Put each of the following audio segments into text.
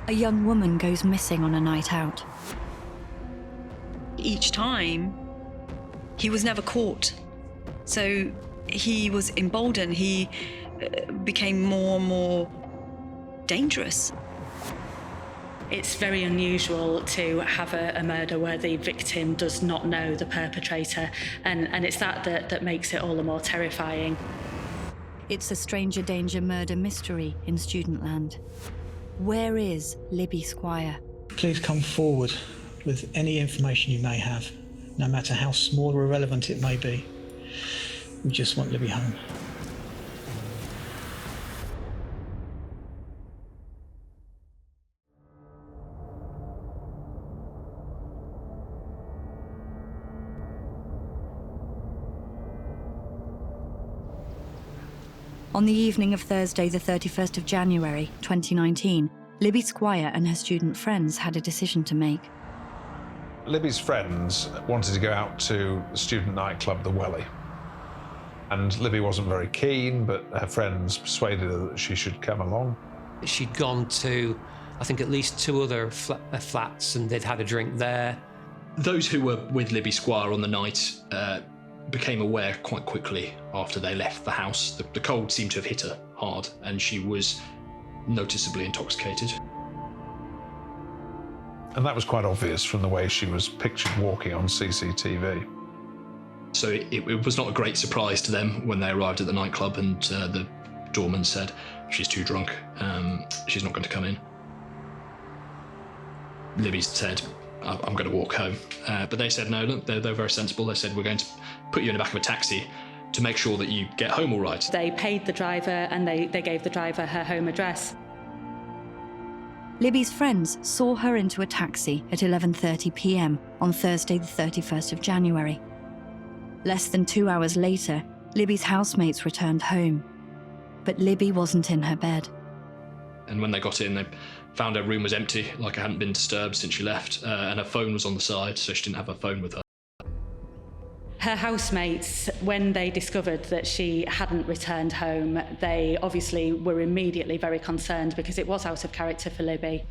A young woman goes missing on a night out. Each time, he was never caught. So he was emboldened. He became more and more dangerous. It's very unusual to have a murder where the victim does not know the perpetrator, and it's that makes it all the more terrifying. It's a stranger danger murder mystery in student land. Where is Libby Squire? Please come forward with any information you may have, no matter how small or irrelevant it may be. We just want Libby home. On the evening of Thursday, the 31st of January, 2019, Libby Squire and her student friends had a decision to make. Libby's friends wanted to go out to the student nightclub, the Welly. And Libby wasn't very keen, but her friends persuaded her that she should come along. She'd gone to, I think, at least 2 other flats, and they'd had a drink there. Those who were with Libby Squire on the night became aware quite quickly after they left the house. The cold seemed to have hit her hard, and she was noticeably intoxicated. And that was quite obvious from the way she was pictured walking on CCTV. So it was not a great surprise to them when they arrived at the nightclub and the doorman said, "She's too drunk, she's not going to come in." Libby said, "I'm going to walk home." But they said, no, look, they're very sensible. They said, "We're going to put you in the back of a taxi to make sure that you get home all right." They paid the driver and they gave the driver her home address. Libby's friends saw her into a taxi at 11:30 p.m. on Thursday, the 31st of January. Less than 2 hours later, Libby's housemates returned home. But Libby wasn't in her bed. And when they got in, they found her room was empty, like it hadn't been disturbed since she left, and her phone was on the side, so she didn't have her phone with her. Her housemates, when they discovered that she hadn't returned home, they obviously were immediately very concerned because it was out of character for Libby.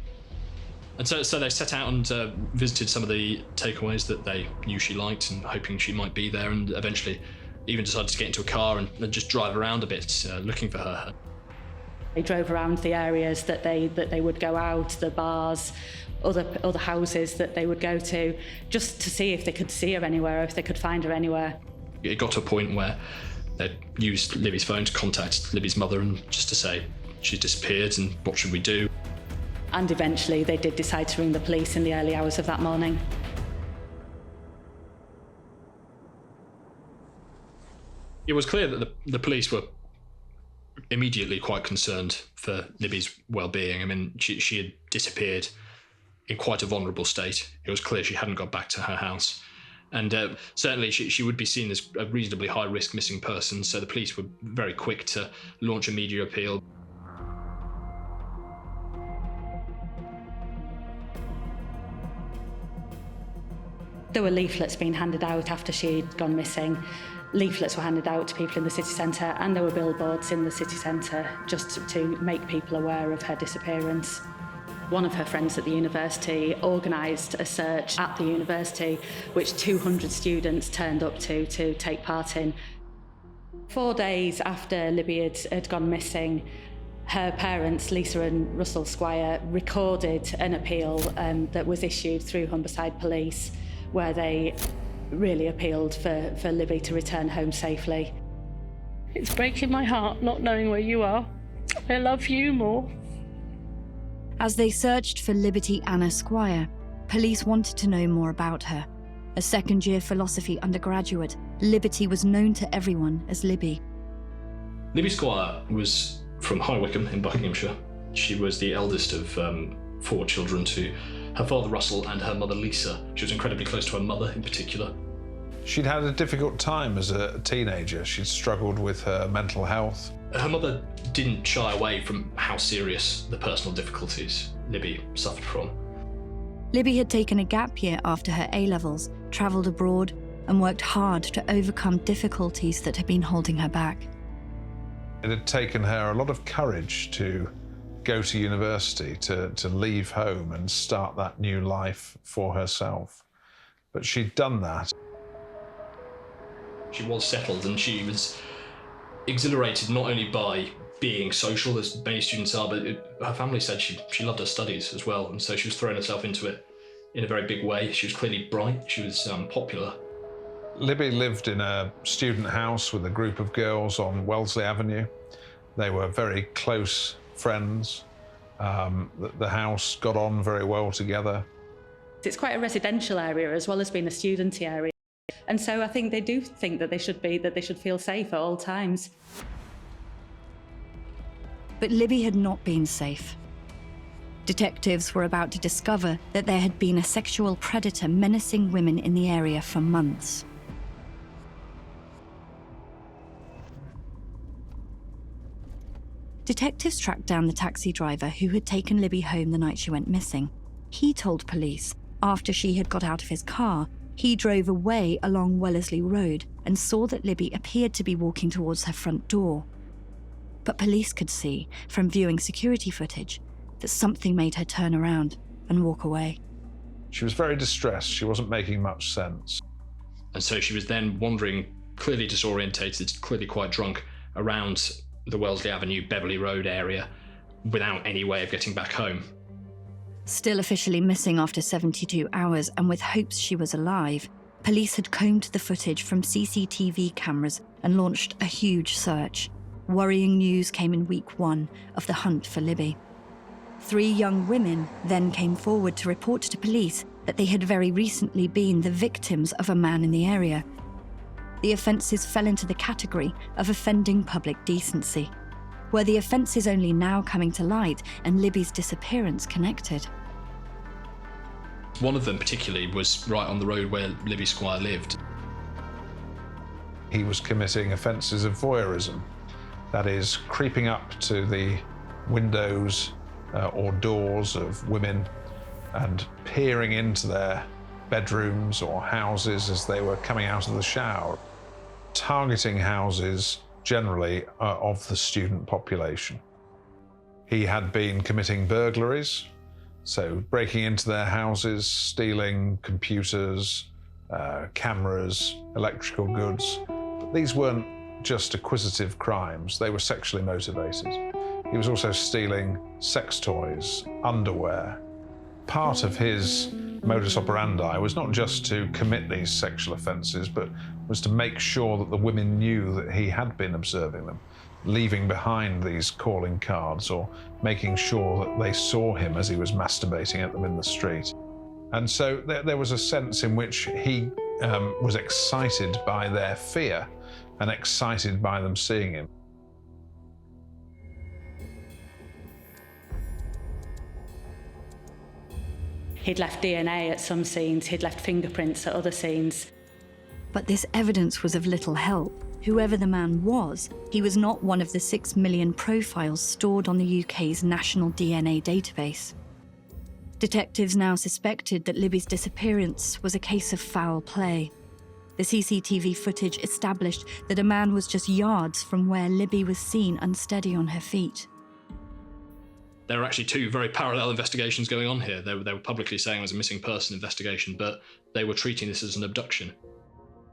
And so they set out and visited some of the takeaways that they knew she liked and hoping she might be there, and eventually even decided to get into a car and just drive around a bit looking for her. They drove around the areas that they would go out, the bars, other houses that they would go to, just to see if they could see her anywhere, or if they could find her anywhere. It got to a point where they'd used Libby's phone to contact Libby's mother and just to say, she's disappeared and what should we do? And eventually they did decide to ring the police in the early hours of that morning. It was clear that the police were immediately quite concerned for Libby's well-being. I mean, she had disappeared in quite a vulnerable state. It was clear she hadn't got back to her house. And certainly she would be seen as a reasonably high-risk missing person, so the police were very quick to launch a media appeal. There were leaflets being handed out after she'd gone missing. Leaflets were handed out to people in the city centre, and there were billboards in the city centre just to make people aware of her disappearance. One of her friends at the university organised a search at the university, which 200 students turned up to take part in. 4 days after Libby had gone missing, her parents, Lisa and Russell Squire, recorded an appeal that was issued through Humberside Police, where they really appealed for Libby to return home safely. It's breaking my heart not knowing where you are. I love you more. As they searched for Liberty Anna Squire, police wanted to know more about her. A second-year philosophy undergraduate, Liberty was known to everyone as Libby. Libby Squire was from High Wycombe in Buckinghamshire. She was the eldest of 4 children to her father Russell and her mother Lisa. She was incredibly close to her mother in particular. She'd had a difficult time as a teenager. She'd struggled with her mental health. Her mother didn't shy away from how serious the personal difficulties Libby suffered from. Libby had taken a gap year after her A-levels, travelled abroad, and worked hard to overcome difficulties that had been holding her back. It had taken her a lot of courage to go to university, to leave home and start that new life for herself. But she'd done that. She was settled, and she was exhilarated not only by being social, as many students are, but her family said she loved her studies as well, and so she was throwing herself into it in a very big way. She was clearly bright, she was popular. Libby lived in a student house with a group of girls on Wellesley Avenue. They were very close friends. The house got on very well together. It's quite a residential area as well as being a studenty area. And so I think they do think that they should feel safe at all times. But Libby had not been safe. Detectives were about to discover that there had been a sexual predator menacing women in the area for months. Detectives tracked down the taxi driver who had taken Libby home the night she went missing. He told police, after she had got out of his car, he drove away along Wellesley Road and saw that Libby appeared to be walking towards her front door. But police could see, from viewing security footage, that something made her turn around and walk away. She was very distressed. She wasn't making much sense. And so she was then wandering, clearly disorientated, clearly quite drunk, around the Wellesley Avenue, Beverley Road area without any way of getting back home. Still officially missing after 72 hours and with hopes she was alive, police had combed the footage from CCTV cameras and launched a huge search. Worrying news came in week 1 of the hunt for Libby. 3 young women then came forward to report to police that they had very recently been the victims of a man in the area. The offences fell into the category of offending public decency, were the offences only now coming to light and Libby's disappearance connected. One of them particularly was right on the road where Libby Squire lived. He was committing offences of voyeurism, that is, creeping up to the windows or doors of women and peering into their bedrooms or houses as they were coming out of the shower, targeting houses generally of the student population. He had been committing burglaries, so breaking into their houses, stealing computers, cameras, electrical goods. But these weren't just acquisitive crimes, they were sexually motivated. He was also stealing sex toys, underwear. Part of his modus operandi was not just to commit these sexual offences, but was to make sure that the women knew that he had been observing them, leaving behind these calling cards or making sure that they saw him as he was masturbating at them in the street. And so there was a sense in which he was excited by their fear and excited by them seeing him. He'd left DNA at some scenes, he'd left fingerprints at other scenes. But this evidence was of little help. Whoever the man was, he was not one of the 6 million profiles stored on the UK's national DNA database. Detectives now suspected that Libby's disappearance was a case of foul play. The CCTV footage established that a man was just yards from where Libby was seen unsteady on her feet. There were actually 2 very parallel investigations going on here. They were publicly saying it was a missing person investigation, but they were treating this as an abduction.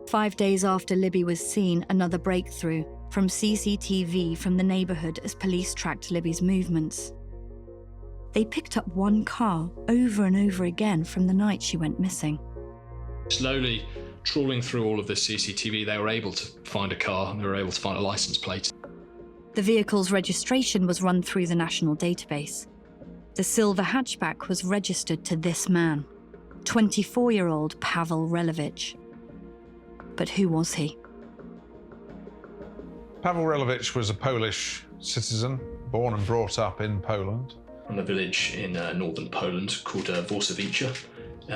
5 days after Libby was seen, another breakthrough from CCTV from the neighbourhood as police tracked Libby's movements. They picked up one car over and over again from the night she went missing. Slowly trawling through all of this CCTV, they were able to find a car and they were able to find a licence plate. The vehicle's registration was run through the national database. The silver hatchback was registered to this man, 24-year-old Pawel Relowicz. But who was he? Pawel Relowicz was a Polish citizen, born and brought up in Poland. From a village in northern Poland called Voyeurism.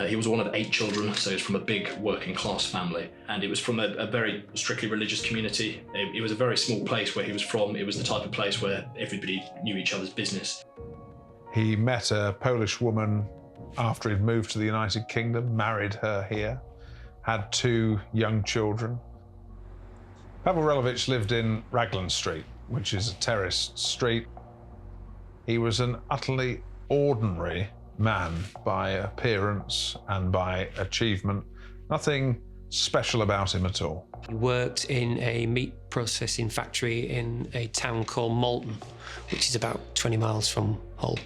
He was one of 8 children, so he was from a big working class family. And it was from a very strictly religious community. It was a very small place where he was from. It was the type of place where everybody knew each other's business. He met a Polish woman after he'd moved to the United Kingdom, married her here, had 2 young children. Pawel Relowicz lived in Raglan Street, which is a terraced street. He was an utterly ordinary man by appearance and by achievement. Nothing special about him at all. He worked in a meat processing factory in a town called Malton, which is about 20 miles from Hull.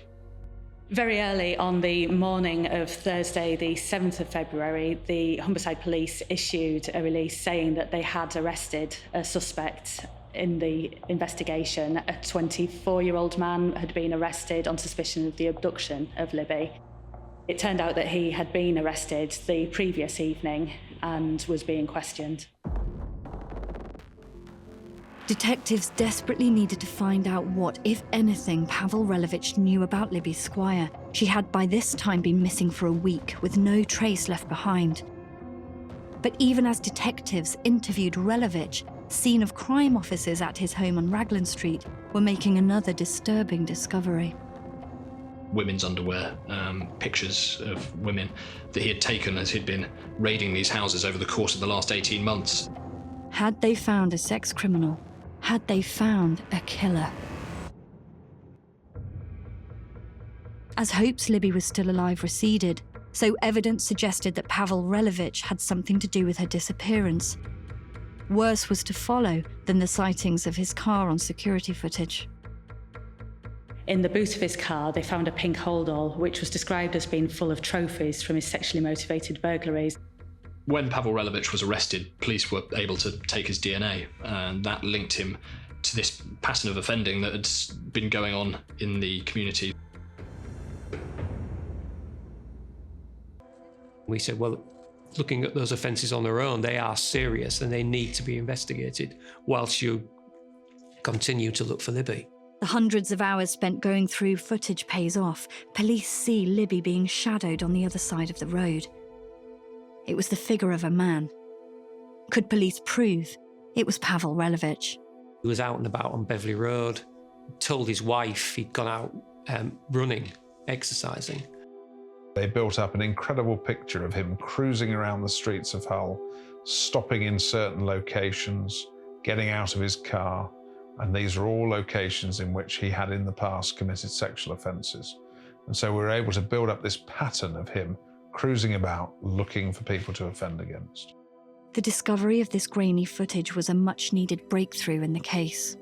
Very early on the morning of Thursday, the 7th of February, the Humberside Police issued a release saying that they had arrested a suspect in the investigation. A 24-year-old man had been arrested on suspicion of the abduction of Libby. It turned out that he had been arrested the previous evening and was being questioned. Detectives desperately needed to find out what, if anything, Pawel Relowicz knew about Libby Squire. She had by this time been missing for a week, with no trace left behind. But even as detectives interviewed Relowicz, scene of crime officers at his home on Raglan Street were making another disturbing discovery. Women's underwear, pictures of women that he had taken as he'd been raiding these houses over the course of the last 18 months. Had they found a sex criminal? Had they found a killer? As hopes Libby was still alive receded, so evidence suggested that Pawel Relowicz had something to do with her disappearance. Worse was to follow than the sightings of his car on security footage. In the boot of his car, they found a pink holdall, which was described as being full of trophies from his sexually motivated burglaries. When Pawel Relowicz was arrested, police were able to take his DNA, and that linked him to this pattern of offending that had been going on in the community. We said, well, looking at those offences on their own, they are serious and they need to be investigated whilst you continue to look for Libby. The hundreds of hours spent going through footage pays off. Police see Libby being shadowed on the other side of the road. It was the figure of a man. Could police prove it was Pawel Relowicz? He was out and about on Beverley Road, told his wife he'd gone out running, exercising. They built up an incredible picture of him cruising around the streets of Hull, stopping in certain locations, getting out of his car, and these are all locations in which he had in the past committed sexual offences. And so we were able to build up this pattern of him cruising about, looking for people to offend against. The discovery of this grainy footage was a much-needed breakthrough in the case.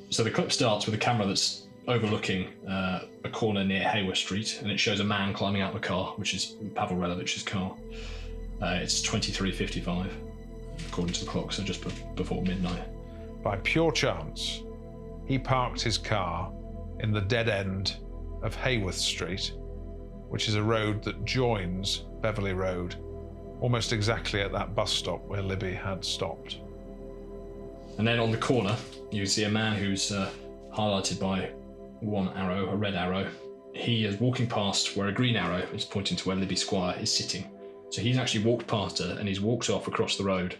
So the clip starts with a camera that's overlooking a corner near Hayworth Street, and it shows a man climbing out of the car, which is Pawel Relowicz's car. It's 23:55, according to the clock, so just before midnight. By pure chance, he parked his car in the dead end of Hayworth Street, which is a road that joins Beverley Road, almost exactly at that bus stop where Libby had stopped. And then on the corner, you see a man who's highlighted by one arrow, a red arrow. He is walking past where a green arrow is pointing to where Libby Squire is sitting. So he's actually walked past her and he's walked off across the road.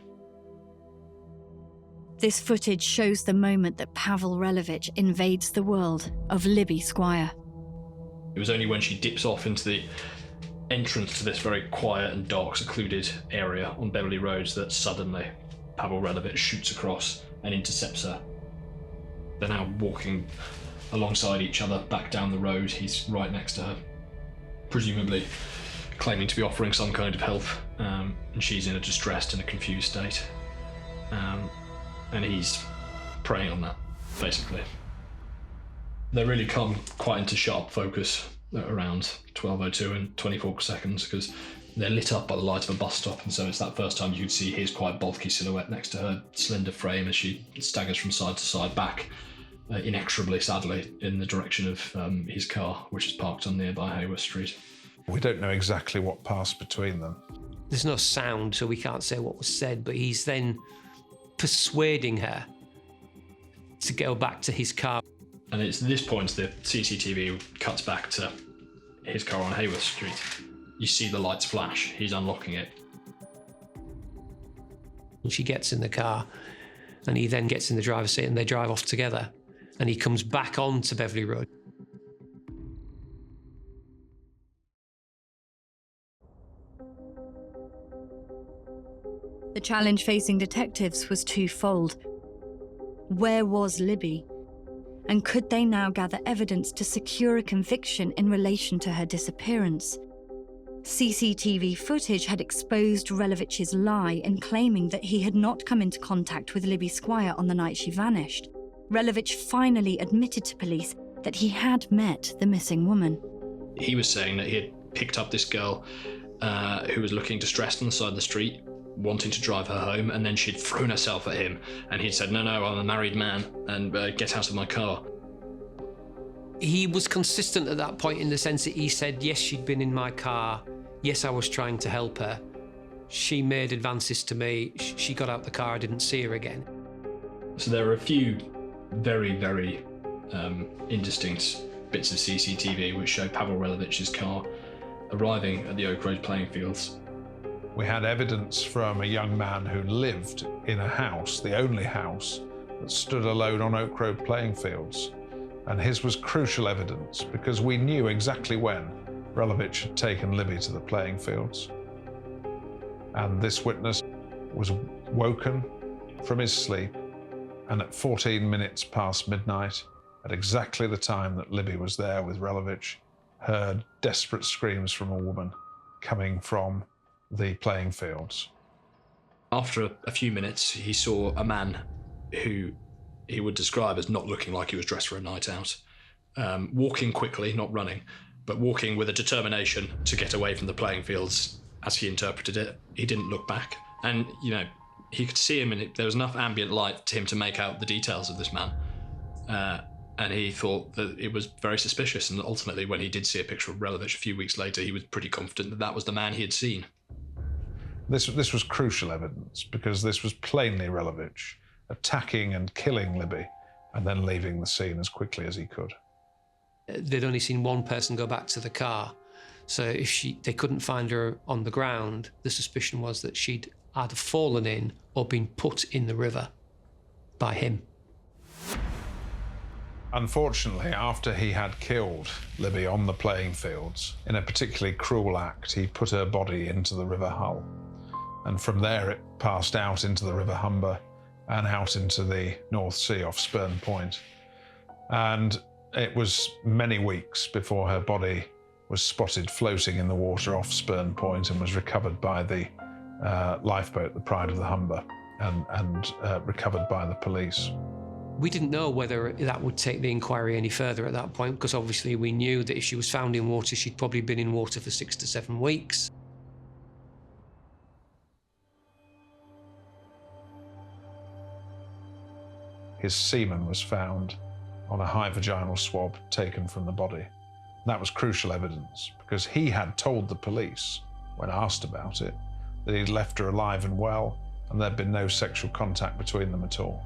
This footage shows the moment that Pawel Relowicz invades the world of Libby Squire. It was only when she dips off into the entrance to this very quiet and dark, secluded area on Beverley Roads that suddenly Pawel Relowicz shoots across and intercepts her. They're now walking alongside each other back down the road. He's right next to her, presumably claiming to be offering some kind of help, and she's in a distressed and a confused state. And he's preying on that, basically. They really come quite into sharp focus at around 12:02 and 24 seconds because they're lit up by the light of a bus stop, and so it's that first time you could see his quite bulky silhouette next to her slender frame as she staggers from side to side back, inexorably, sadly, in the direction of his car, which is parked on nearby Hayworth Street. We don't know exactly what passed between them. There's no sound, so we can't say what was said, but he's then persuading her to go back to his car. And it's at this point the CCTV cuts back to his car on Hayworth Street. You see the lights flash, he's unlocking it. And she gets in the car, and he then gets in the driver's seat and they drive off together. And he comes back onto Beverley Road. The challenge facing detectives was twofold. Where was Libby? And could they now gather evidence to secure a conviction in relation to her disappearance? CCTV footage had exposed Relowicz's lie in claiming that he had not come into contact with Libby Squire on the night she vanished. Relowicz finally admitted to police that he had met the missing woman. He was saying that he had picked up this girl who was looking distressed on the side of the street, wanting to drive her home, and then she'd thrown herself at him, and he'd said, no, I'm a married man, and get out of my car. He was consistent at that point in the sense that he said, yes, she'd been in my car, yes, I was trying to help her. She made advances to me, she got out the car, I didn't see her again. So there are a few very, very indistinct bits of CCTV which show Pawel Relowicz's car arriving at the Oak Road playing fields. We had evidence from a young man who lived in a house, the only house, that stood alone on Oak Road playing fields. And his was crucial evidence because we knew exactly when Relowicz had taken Libby to the playing fields. And this witness was woken from his sleep, and at 14 minutes past midnight, at exactly the time that Libby was there with Relowicz, heard desperate screams from a woman coming from the playing fields. After a few minutes, he saw a man who he would describe as not looking like he was dressed for a night out, walking quickly, not running, but walking with a determination to get away from the playing fields, as he interpreted it. He didn't look back. And, he could see him, and there was enough ambient light to him to make out the details of this man. And he thought that it was very suspicious. And ultimately, when he did see a picture of Relowicz a few weeks later, he was pretty confident that that was the man he had seen. This was crucial evidence because this was plainly Relowicz attacking and killing Libby and then leaving the scene as quickly as he could. They'd only seen one person go back to the car. So if they couldn't find her on the ground, the suspicion was that she'd either fallen in or been put in the river by him. Unfortunately, after he had killed Libby on the playing fields, in a particularly cruel act, he put her body into the River Hull. And from there it passed out into the River Humber and out into the North Sea off Spurn Point. And it was many weeks before her body was spotted floating in the water off Spurn Point and was recovered by the lifeboat, the Pride of the Humber, and recovered by the police. We didn't know whether that would take the inquiry any further at that point, because obviously we knew that if she was found in water, she'd probably been in water for 6 to 7 weeks. His semen was found on a high vaginal swab taken from the body. That was crucial evidence because he had told the police, when asked about it, that he'd left her alive and well and there'd been no sexual contact between them at all.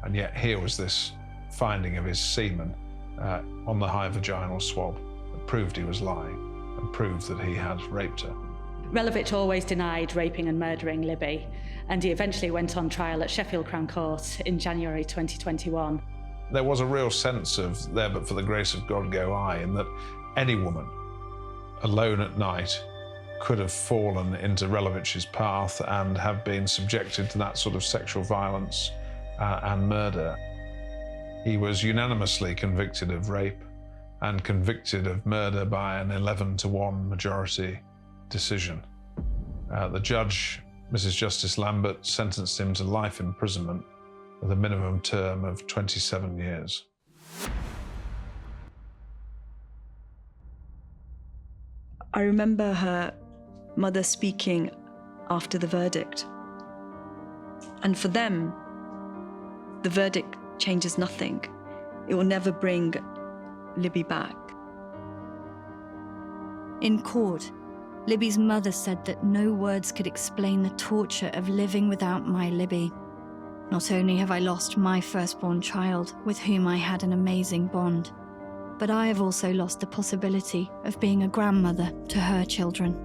And yet here was this finding of his semen on the high vaginal swab that proved he was lying and proved that he had raped her. Relowicz always denied raping and murdering Libby, and he eventually went on trial at Sheffield Crown Court in January 2021. There was a real sense of there but for the grace of God go I, in that any woman alone at night could have fallen into Relowicz's path and have been subjected to that sort of sexual violence and murder. He was unanimously convicted of rape and convicted of murder by an 11-to-1 majority decision. The judge, Mrs. Justice Lambert, sentenced him to life imprisonment with a minimum term of 27 years. I remember her mother speaking after the verdict. And for them, the verdict changes nothing. It will never bring Libby back. In court, Libby's mother said that no words could explain the torture of living without my Libby. Not only have I lost my firstborn child, with whom I had an amazing bond, but I have also lost the possibility of being a grandmother to her children.